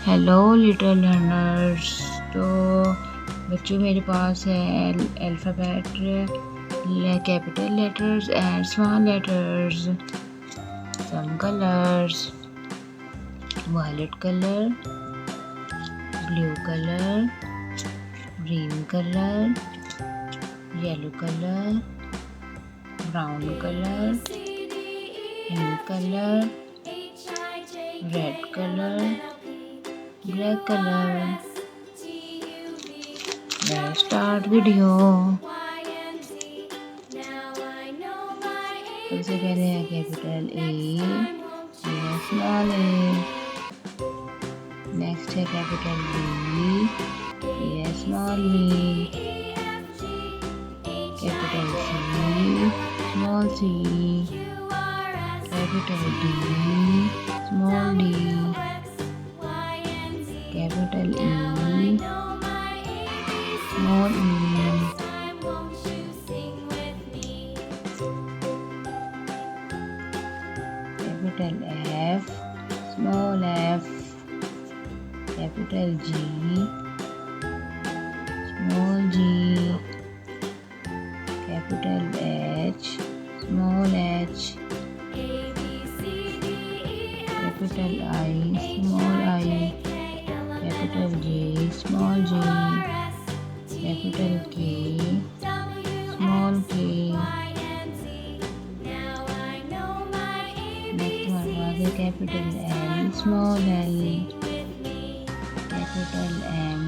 Hello little learners. तो बच्चों मेरे पास है alphabet capital letters and small letters, some colours, violet colour, blue colour, green colour, yellow colour, brown colour, pink colour, red colour, black color. Let's start video. सबसे पहले है capital A, ये small A. Next है capital B, ये small B. Capital C, small C. Capital D, small D. Capital E, small E. Capital F, small F. Capital ji, small G. Capital H, small H. Capital I, small I. Capital J, small J. Capital K, small K. Next हमारे पास है capital L, small L. Capital M,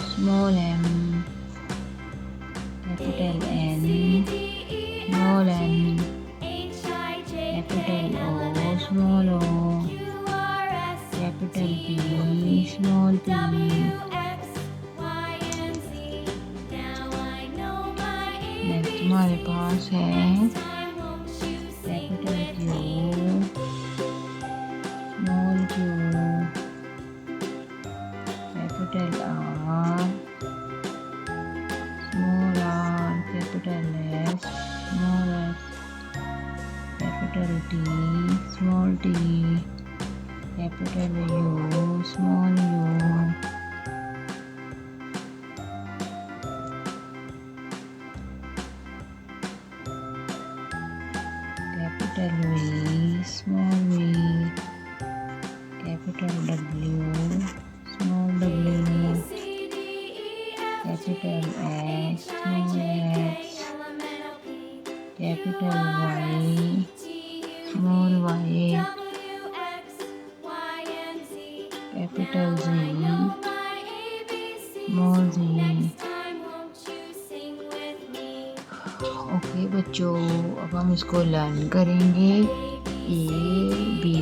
small M. Capital N, small N. Capital O, small O. Capital P, small P. Next हमारे पास है capital Q, small Q. Capital R, small R. Capital S, small S. Capital T, small T. Capital U, small U. Capital V, small V. Capital W, small W. Capital X, small X. Capital Y, small Y. Capital जी, small Z. Okay बच्चों, अब हम इसको learn करेंगे। A B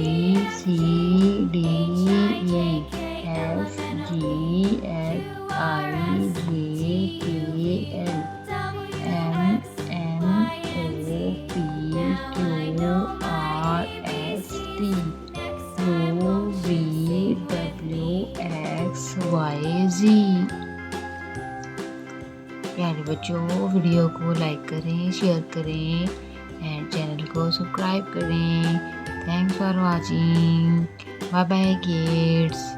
C D E F G H I J K L M N O P Q R S T U V W X Y Z. प्यारे बच्चों, video को like करें, share करें एंड चैनल को subscribe करें। Thanks for watching. Bye bye kids.